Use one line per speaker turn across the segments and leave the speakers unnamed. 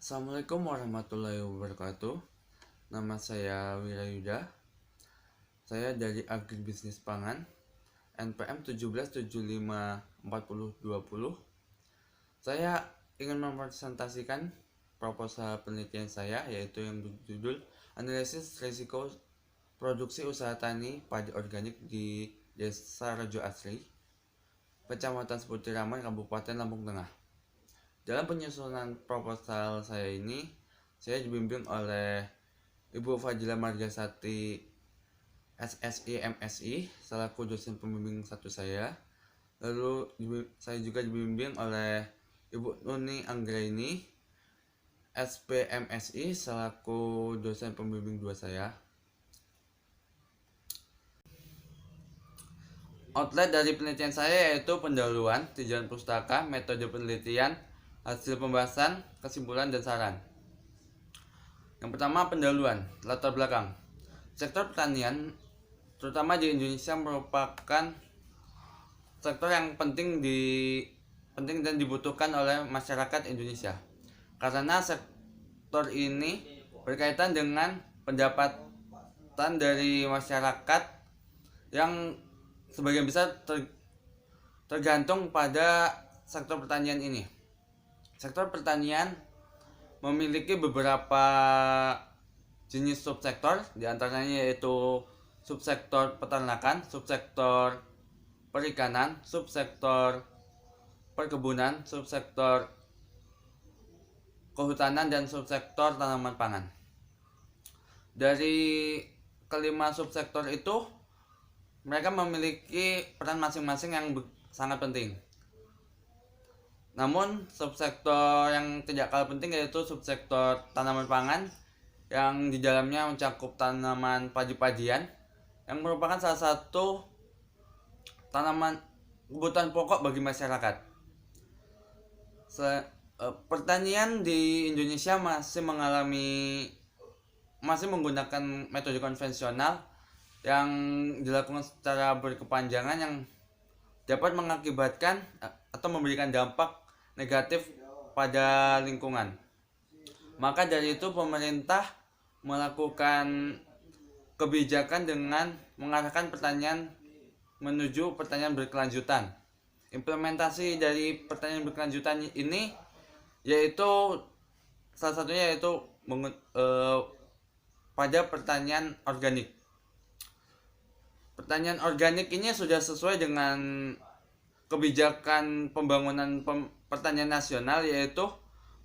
Assalamualaikum warahmatullahi wabarakatuh. Nama saya Wirayuda. Saya dari Agribisnis Pangan NPM 17754020. Saya ingin mempresentasikan proposal penelitian saya, yaitu yang berjudul Analisis Risiko Produksi Usaha Tani Padi Organik di Desa Rejo Asri, Kecamatan Seputiraman, Kabupaten Lampung Tengah. Dalam penyusunan proposal saya ini, saya dibimbing oleh Ibu Fadila Margasati SSI MSI selaku dosen pembimbing satu saya. Lalu saya juga dibimbing oleh Ibu Nuni Anggraini SPMSI selaku dosen pembimbing dua saya. Outline dari penelitian saya yaitu pendahuluan, tujuan pustaka, metode penelitian, hasil pembahasan, kesimpulan, dan saran. Yang pertama, pendahuluan, latar belakang. Sektor pertanian, terutama di Indonesia, merupakan sektor yang penting dan dibutuhkan oleh masyarakat Indonesia. Karena sektor ini berkaitan dengan pendapatan dari masyarakat yang sebagian besar tergantung pada sektor pertanian ini. Sektor pertanian memiliki beberapa jenis subsektor, diantaranya yaitu subsektor peternakan, subsektor perikanan, subsektor perkebunan, subsektor kehutanan, dan subsektor tanaman pangan. Dari kelima subsektor itu, mereka memiliki peran masing-masing yang sangat penting. Namun subsektor yang tidak kalah penting yaitu subsektor tanaman pangan, yang di dalamnya mencakup tanaman padi-padian yang merupakan salah satu tanaman kebutuhan pokok bagi masyarakat. Pertanian di Indonesia masih menggunakan metode konvensional yang dilakukan secara berkepanjangan, yang dapat mengakibatkan atau memberikan dampak negatif pada lingkungan. Maka dari itu pemerintah melakukan kebijakan dengan mengarahkan pertanian menuju pertanian berkelanjutan. Implementasi dari pertanian berkelanjutan ini yaitu salah satunya yaitu pada pertanian organik. Pertanian organik ini sudah sesuai dengan kebijakan pembangunan pertanian nasional, yaitu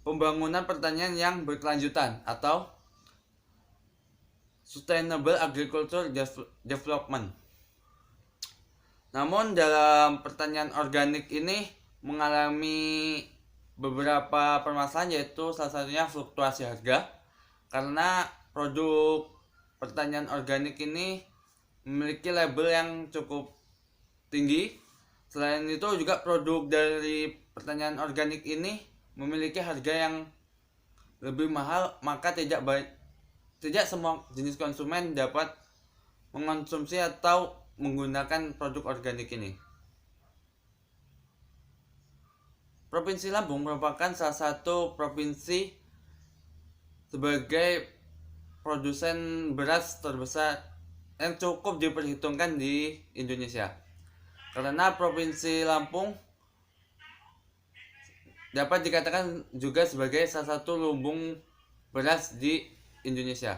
pembangunan pertanian yang berkelanjutan atau Sustainable Agriculture Development. Namun dalam pertanian organik ini mengalami beberapa permasalahan, yaitu salah satunya fluktuasi harga, karena produk pertanian organik ini memiliki label yang cukup tinggi. Selain itu juga produk dari pertanian organik ini memiliki harga yang lebih mahal, maka tidak semua jenis konsumen dapat mengonsumsi atau menggunakan produk organik ini. Provinsi Lampung merupakan salah satu provinsi sebagai produsen beras terbesar yang cukup diperhitungkan di Indonesia. Karena Provinsi Lampung dapat dikatakan juga sebagai salah satu lumbung beras di Indonesia.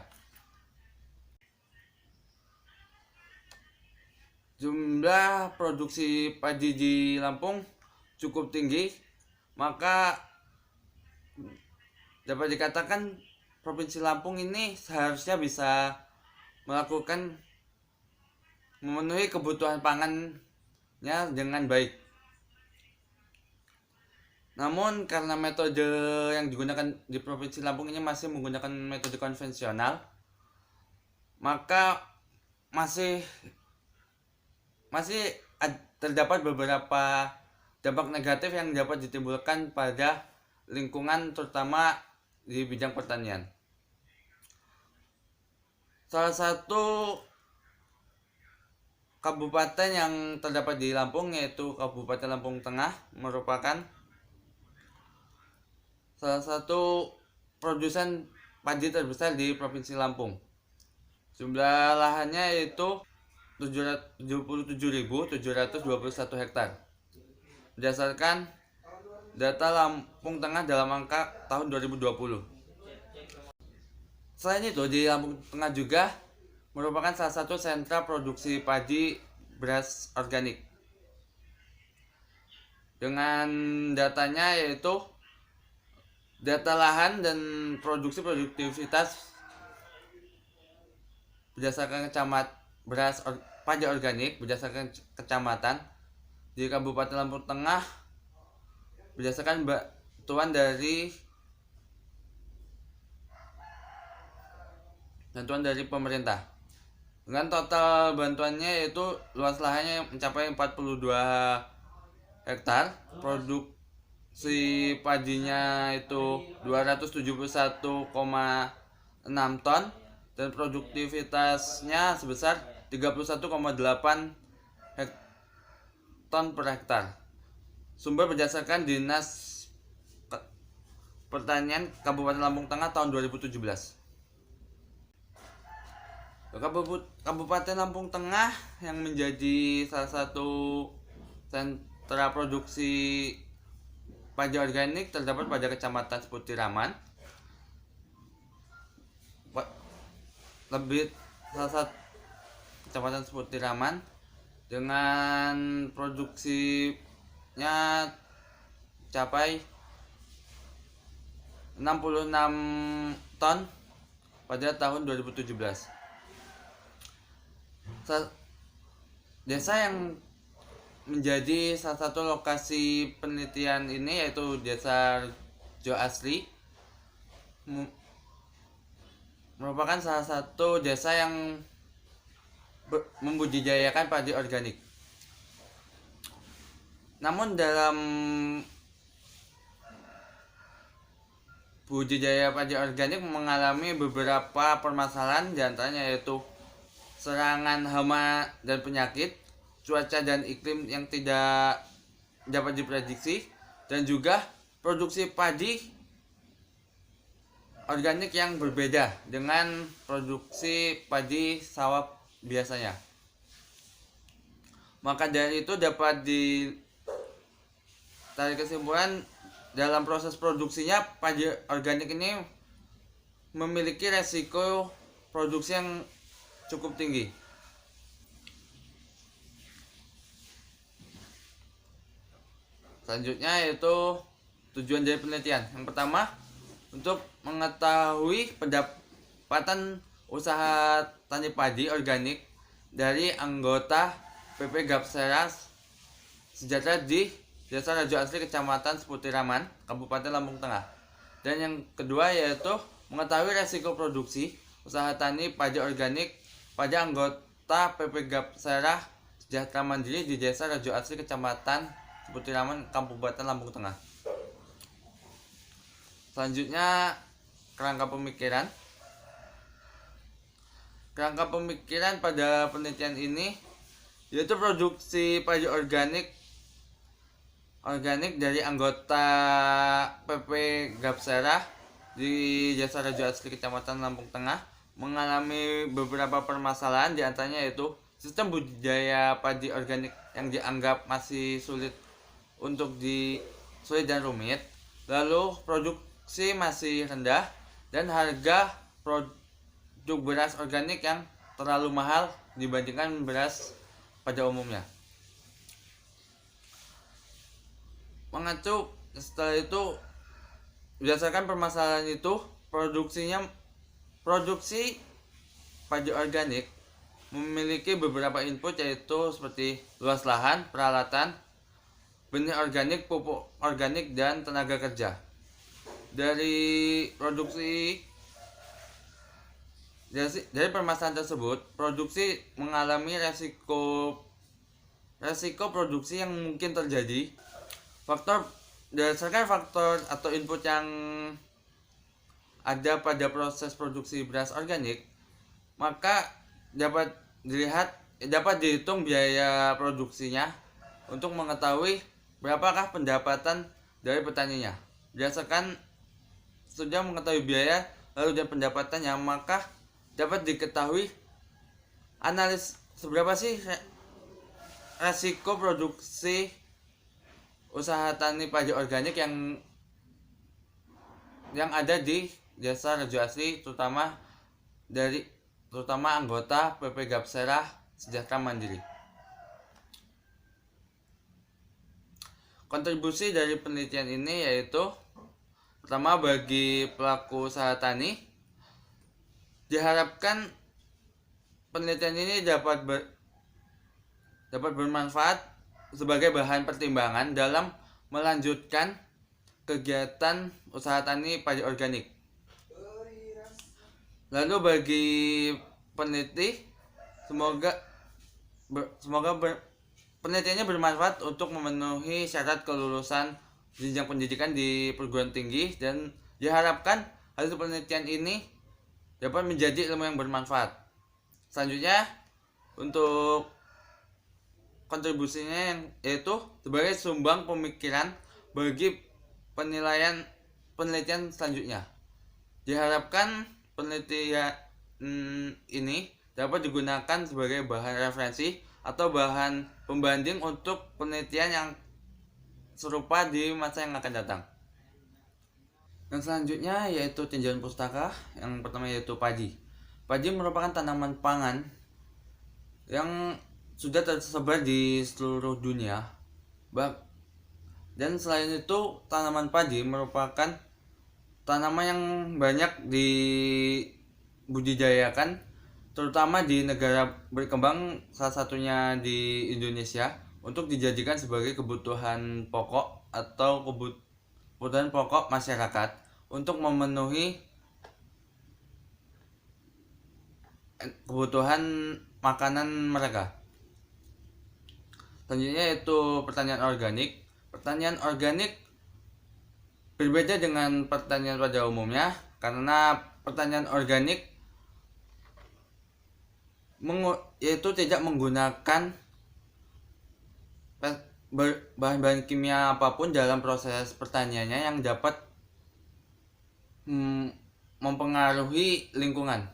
Jumlah produksi padi di Lampung cukup tinggi, maka dapat dikatakan Provinsi Lampung ini seharusnya bisa memenuhi kebutuhan pangannya dengan baik. Namun karena metode yang digunakan di Provinsi Lampung ini masih menggunakan metode konvensional, maka masih terdapat beberapa dampak negatif yang dapat ditimbulkan pada lingkungan, terutama di bidang pertanian. Salah satu kabupaten yang terdapat di Lampung yaitu Kabupaten Lampung Tengah merupakan salah satu produsen padi terbesar di Provinsi Lampung. Jumlah lahannya yaitu 77.721 hektar. Berdasarkan data Lampung Tengah dalam angka tahun 2020. Selain itu, di Lampung Tengah juga merupakan salah satu sentra produksi padi beras organik. Dengan datanya yaitu data lahan dan produksi produktivitas berdasarkan padi organik berdasarkan kecamatan di Kabupaten Lampung Tengah berdasarkan bantuan dari pemerintah. Dengan total bantuannya yaitu luas lahannya mencapai 42 hektar, produksi padinya itu 271,6 ton dan produktivitasnya sebesar 31,8 ton per hektar. Sumber berdasarkan Dinas Pertanian Kabupaten Lampung Tengah tahun 2017. Kabupaten Lampung Tengah yang menjadi salah satu sentra produksi padi organik terdapat pada Kecamatan Seputiraman. Salah satu Kecamatan Seputiraman dengan produksinya capai 66 ton pada tahun 2017. Desa yang menjadi salah satu lokasi penelitian ini yaitu Desa Rejo Asri, merupakan salah satu desa yang membudidayakan padi organik. Namun dalam budidaya padi organik mengalami beberapa permasalahan, diantaranya yaitu serangan hama dan penyakit, cuaca dan iklim yang tidak dapat diprediksi, dan juga produksi padi organik yang berbeda dengan produksi padi sawah biasanya. Maka dari itu dapat ditarik kesimpulan dalam proses produksinya padi organik ini memiliki resiko produksi yang cukup tinggi. Selanjutnya yaitu tujuan dari penelitian. Yang pertama, untuk mengetahui pendapatan usaha tani padi organik dari anggota PP Gapsera Sejahtera di Desa Rejo Asri, Kecamatan Seputiraman, Kabupaten Lampung Tengah. Dan yang kedua yaitu mengetahui resiko produksi usaha tani padi organik pada anggota PP Gapsera Sejahtera Mandiri di Desa Rejo Asri, Kecamatan Seputiraman, Kabupaten Lampung Tengah. Selanjutnya, kerangka pemikiran. Kerangka pemikiran pada penelitian ini yaitu produksi padi organik dari anggota PP Gapsera di Desa Rejo Asri, Kecamatan Lampung Tengah mengalami beberapa permasalahan, diantaranya yaitu sistem budidaya padi organik yang dianggap masih sulit dan rumit, lalu produksi masih rendah, dan harga produk beras organik yang terlalu mahal dibandingkan beras pada umumnya. Mengacu setelah itu, berdasarkan permasalahan itu, produksi padi organik memiliki beberapa input yaitu seperti luas lahan, peralatan, benih organik, pupuk organik, dan tenaga kerja. Dari permasalahan tersebut, produksi mengalami resiko produksi yang mungkin terjadi. Berdasarkan faktor atau input yang ada pada proses produksi beras organik, maka dapat dihitung biaya produksinya untuk mengetahui berapakah pendapatan dari petaninya. Berdasarkan sudah mengetahui biaya lalu dan pendapatannya, maka dapat diketahui seberapa sih resiko produksi usaha tani padi organik yang ada di Desa Rejo Asri, terutama anggota PP Gapsera Sejahtera Mandiri. Kontribusi dari penelitian ini yaitu pertama, bagi pelaku usaha tani diharapkan penelitian ini dapat bermanfaat sebagai bahan pertimbangan dalam melanjutkan kegiatan usaha tani padi organik. Lalu bagi peneliti, semoga penelitiannya bermanfaat untuk memenuhi syarat kelulusan jenjang pendidikan di perguruan tinggi, dan diharapkan hasil penelitian ini dapat menjadi ilmu yang bermanfaat. Selanjutnya, untuk kontribusinya yaitu sebagai sumbang pemikiran bagi penelitian selanjutnya. Diharapkan penelitian ini dapat digunakan sebagai bahan referensi atau bahan pembanding untuk penelitian yang serupa di masa yang akan datang. Yang selanjutnya yaitu tinjauan pustaka. Yang pertama yaitu padi. Padi merupakan tanaman pangan yang sudah tersebar di seluruh dunia. Dan selain itu, tanaman padi merupakan tanaman yang banyak dibudidayakan, terutama di negara berkembang, salah satunya di Indonesia, untuk dijadikan sebagai kebutuhan pokok atau kebutuhan pokok masyarakat untuk memenuhi kebutuhan makanan mereka. Selanjutnya yaitu pertanian organik. Pertanian organik berbeda dengan pertanian pada umumnya, karena pertanian organik yaitu tidak menggunakan bahan-bahan kimia apapun dalam proses pertaniannya yang dapat mempengaruhi lingkungan.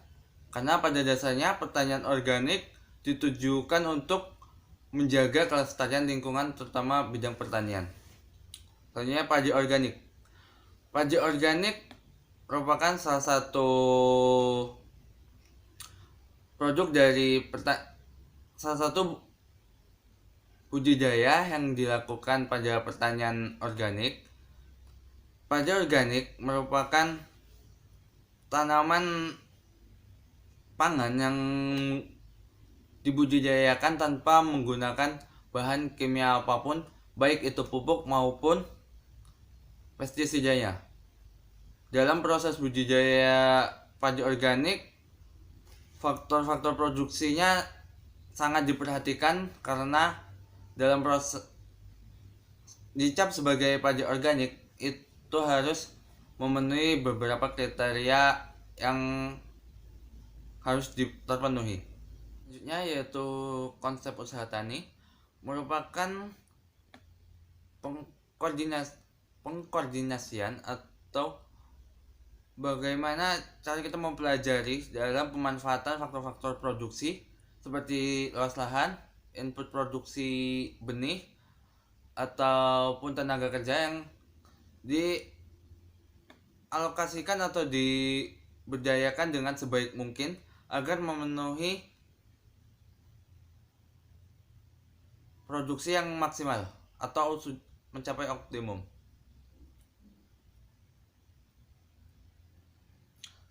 Karena pada dasarnya pertanian organik ditujukan untuk menjaga kelestarian lingkungan, terutama bidang pertanian. Selanjutnya padi organik. Padi organik merupakan salah satu produk dari salah satu budidaya yang dilakukan pada pertanian organik. Padi organik merupakan tanaman pangan yang dibudidayakan tanpa menggunakan bahan kimia apapun, baik itu pupuk maupun pestisidanya. Dalam proses budidaya padi organik, faktor-faktor produksinya sangat diperhatikan, karena dalam proses dicap sebagai padi organik itu harus memenuhi beberapa kriteria yang harus terpenuhi. Selanjutnya yaitu konsep usaha tani, merupakan pengkoordinasian atau bagaimana cara kita mempelajari dalam pemanfaatan faktor-faktor produksi seperti luas lahan, input produksi benih, ataupun tenaga kerja yang dialokasikan atau diberdayakan dengan sebaik mungkin agar memenuhi produksi yang maksimal atau mencapai optimum.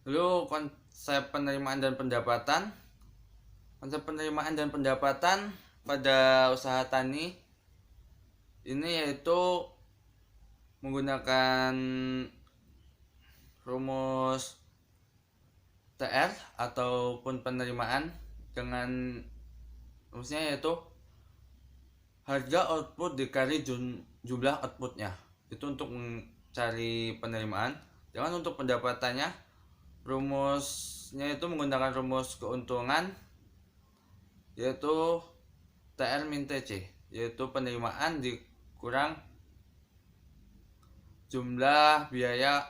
Lalu konsep penerimaan dan pendapatan. Konsep penerimaan dan pendapatan pada usaha tani ini yaitu menggunakan rumus TR ataupun penerimaan, dengan rumusnya yaitu harga output dikali jumlah outputnya. Itu untuk mencari penerimaan. Jangan untuk pendapatannya, rumusnya itu menggunakan rumus keuntungan, yaitu TR min TC, yaitu penerimaan dikurang jumlah biaya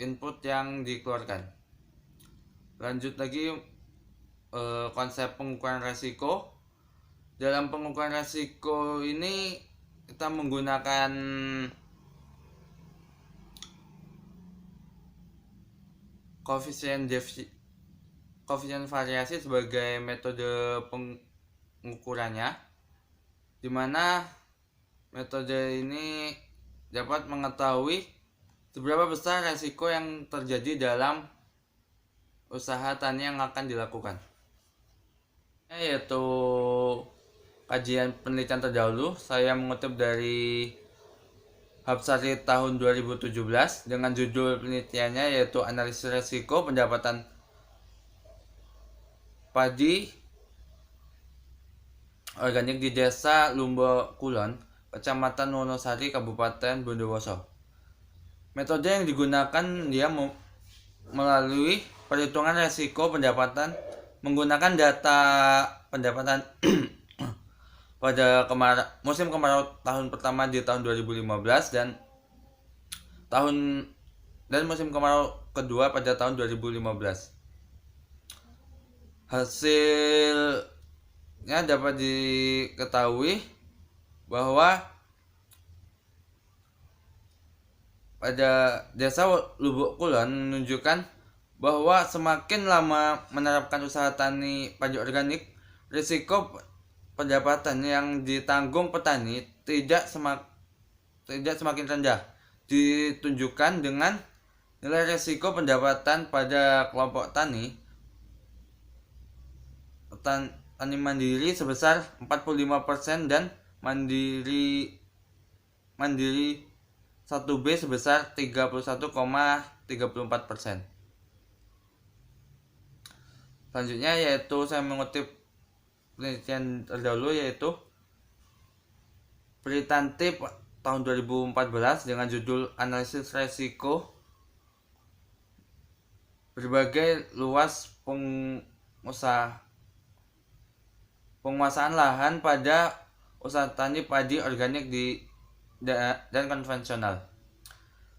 input yang dikeluarkan. Lanjut lagi, konsep pengukuran resiko. Dalam pengukuran resiko ini kita menggunakan koefisien variasi sebagai metode pengukurannya, di mana metode ini dapat mengetahui seberapa besar resiko yang terjadi dalam usaha tani yang akan dilakukan, yaitu kajian penelitian terdahulu. Saya mengutip dari Hapsari tahun 2017 dengan judul penelitiannya yaitu analisis resiko pendapatan padi organik di Desa Lumba Kulon, Kecamatan Wonosari, Kabupaten Bondowoso. Metode yang digunakan dia melalui perhitungan resiko pendapatan menggunakan data pendapatan pada musim kemarau tahun pertama di tahun 2015 dan musim kemarau kedua pada tahun 2015. Hasilnya dapat diketahui bahwa pada Desa Lubuk Kulon menunjukkan bahwa semakin lama menerapkan usaha tani padi organik, risiko pendapatan yang ditanggung petani tidak semakin rendah, ditunjukkan dengan nilai risiko pendapatan pada kelompok tani mandiri sebesar 45% dan mandiri 1B sebesar 31,34%. Selanjutnya yaitu saya mengutip penelitian terdahulu yaitu Pritantip tahun 2014 dengan judul analisis resiko berbagai luas penguasaan lahan pada usaha tani padi organik dan konvensional.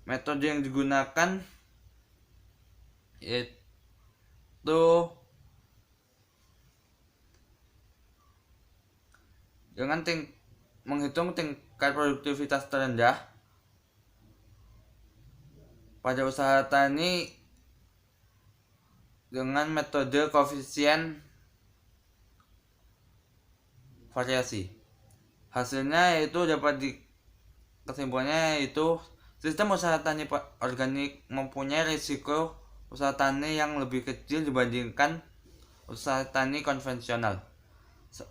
Metode yang digunakan yaitu dengan menghitung tingkat produktivitas terendah pada usaha tani dengan metode koefisien variasi. Hasilnya yaitu kesimpulannya yaitu sistem usaha tani organik mempunyai risiko usaha tani yang lebih kecil dibandingkan usaha tani konvensional.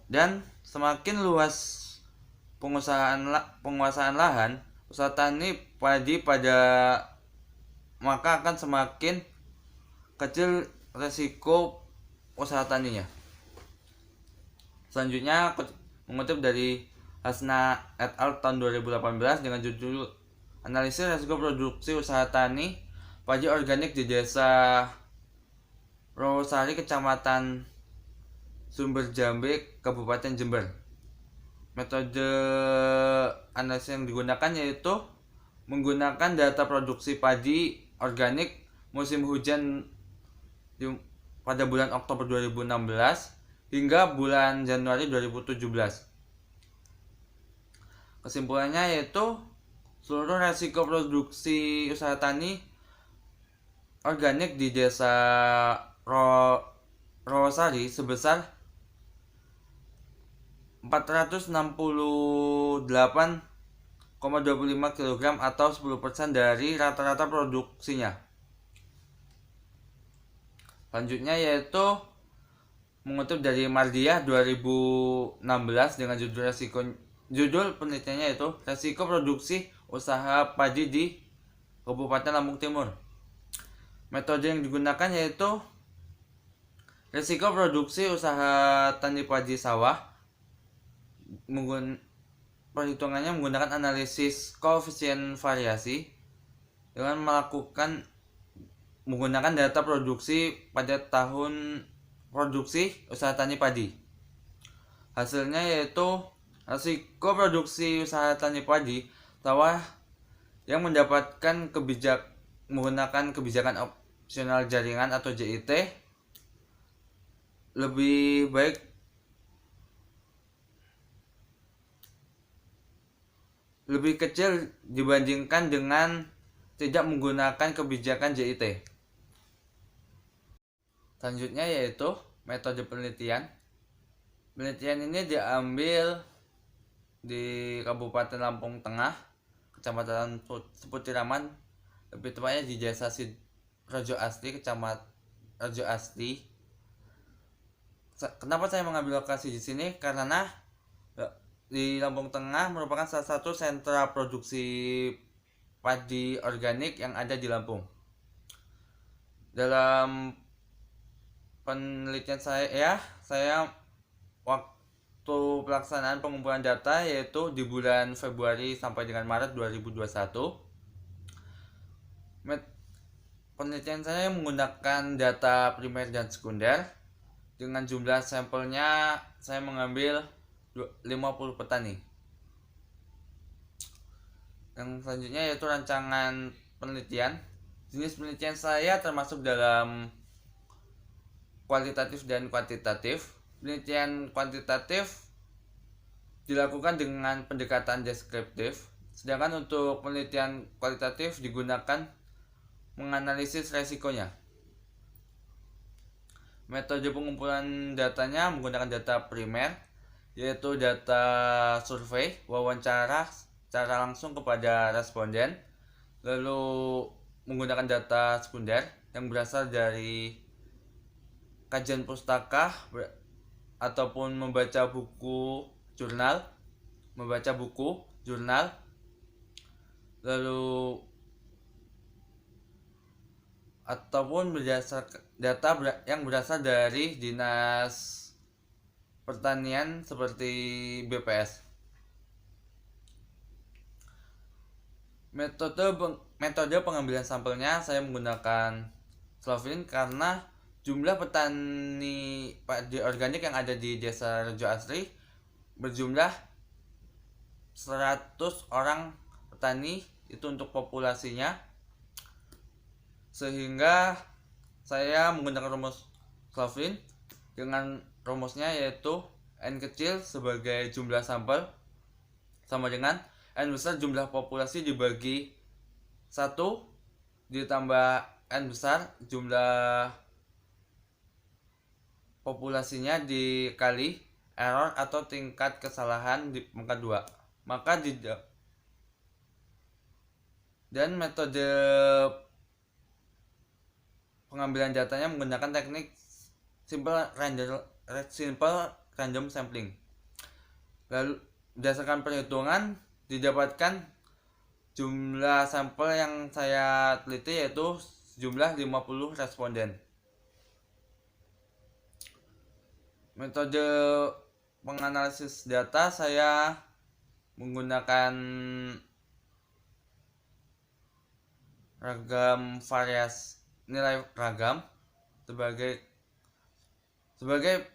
Dan semakin luas penguasaan lahan usaha tani padi maka akan semakin kecil resiko usaha taninya. Selanjutnya mengutip dari Hasna et al. Tahun 2018 dengan judul analisis resiko produksi usaha tani padi organik di Desa Rawasari, Kecamatan Sumberjambe, Kabupaten Jember. Metode analisis yang digunakan yaitu menggunakan data produksi padi organik musim hujan pada bulan Oktober 2016 hingga bulan Januari 2017. Kesimpulannya yaitu seluruh resiko produksi usaha tani organik di Desa Rawasari sebesar 468,25 kg atau 10% dari rata-rata produksinya. Selanjutnya yaitu mengutip dari Mardiah 2016 dengan judul penelitiannya yaitu resiko produksi usaha padi di Kabupaten Lampung Timur. Metode yang digunakan yaitu risiko produksi usaha tani padi sawah. Perhitungannya menggunakan analisis koefisien variasi dengan menggunakan data produksi pada tahun produksi usaha tani padi. Hasilnya yaitu risiko produksi usaha tani padi sawah yang mendapatkan menggunakan kebijakan opsional jaringan atau JIT lebih baik lebih kecil dibandingkan dengan tidak menggunakan kebijakan JIT. Selanjutnya yaitu metode penelitian. Penelitian ini diambil di Kabupaten Lampung Tengah, Kecamatan Seputiraman, lebih tepatnya di Desa Rajo Asli, Kecamatan Rajo Asli. Kenapa saya mengambil lokasi di sini? Karena di Lampung Tengah merupakan salah satu sentra produksi padi organik yang ada di Lampung. Dalam penelitian saya waktu pelaksanaan pengumpulan data yaitu di bulan Februari sampai dengan Maret 2021. Penelitian saya menggunakan data primer dan sekunder. Dengan jumlah sampelnya saya mengambil 50 petani. Yang selanjutnya yaitu rancangan penelitian. Jenis penelitian saya termasuk dalam kualitatif dan kuantitatif. Penelitian kuantitatif dilakukan dengan pendekatan deskriptif, sedangkan untuk penelitian kualitatif digunakan menganalisis resikonya. Metode pengumpulan datanya menggunakan data primer, yaitu data survei, wawancara secara langsung kepada responden, lalu menggunakan data sekunder yang berasal dari kajian pustaka ataupun membaca buku jurnal, lalu ataupun berdasarkan data yang berasal dari dinas pertanian seperti BPS. Metode pengambilan sampelnya saya menggunakan Slovin karena jumlah petani padi organik yang ada di Desa Rajo Asli berjumlah 100 orang petani itu untuk populasinya, sehingga saya menggunakan rumus Slovin dengan rumusnya yaitu N kecil sebagai jumlah sampel sama dengan N besar jumlah populasi dibagi 1 ditambah N besar jumlah populasinya dikali error atau tingkat kesalahan di pangkat 2. Maka dan metode pengambilan datanya menggunakan teknik simple random sampling. Lalu berdasarkan perhitungan didapatkan jumlah sampel yang saya teliti yaitu jumlah 50 responden. Metode penganalisis data saya menggunakan ragam variasi nilai ragam sebagai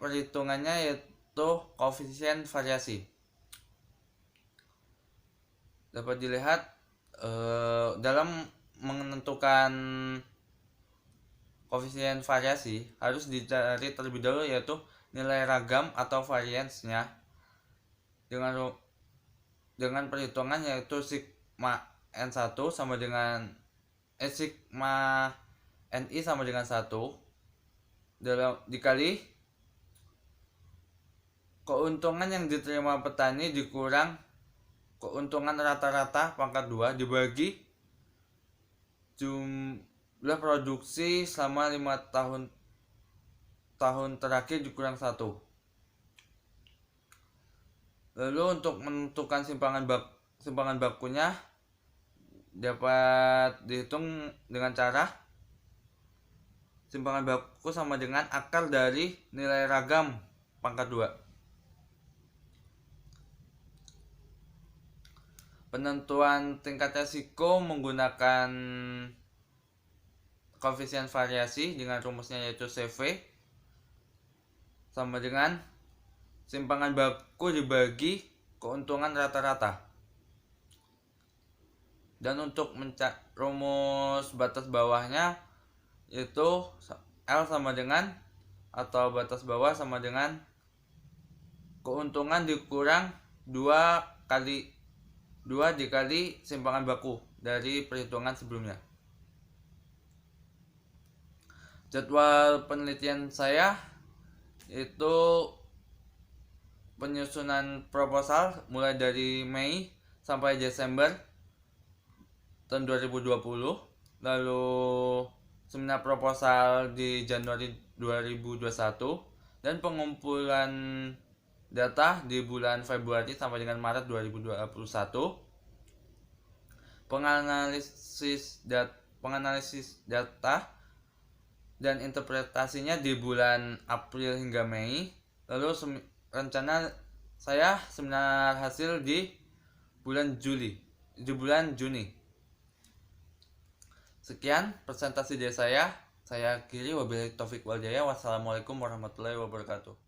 perhitungannya yaitu koefisien variasi. Dapat dilihat dalam menentukan koefisien variasi harus dicari terlebih dahulu yaitu nilai ragam atau variance-nya dengan perhitungan yaitu sigma n1 sama dengan sigma ni sama dengan 1 dikali keuntungan yang diterima petani dikurang keuntungan rata-rata pangkat 2 dibagi jumlah produksi selama 5 tahun terakhir dikurang 1. Lalu untuk menentukan simpangan bakunya dapat dihitung dengan cara simpangan baku sama dengan akar dari nilai ragam pangkat 2. Penentuan tingkat resiko menggunakan koefisien variasi dengan rumusnya yaitu CV sama dengan simpangan baku dibagi keuntungan rata-rata. Dan untuk rumus batas bawahnya itu L sama dengan, atau batas bawah sama dengan keuntungan dikurang 2 dikali simpangan baku dari perhitungan sebelumnya. Jadwal penelitian saya itu penyusunan proposal mulai dari Mei sampai Desember tahun 2020, lalu seminar proposal di Januari 2021, dan pengumpulan data di bulan Februari sampai dengan Maret 2021. Penganalisis data dan interpretasinya di bulan April hingga Mei. Lalu rencana saya seminar hasil di bulan Juni. Sekian presentasi dari saya. Saya akhiri, wabillahi taufik wal hidayah. Wassalamualaikum warahmatullahi wabarakatuh.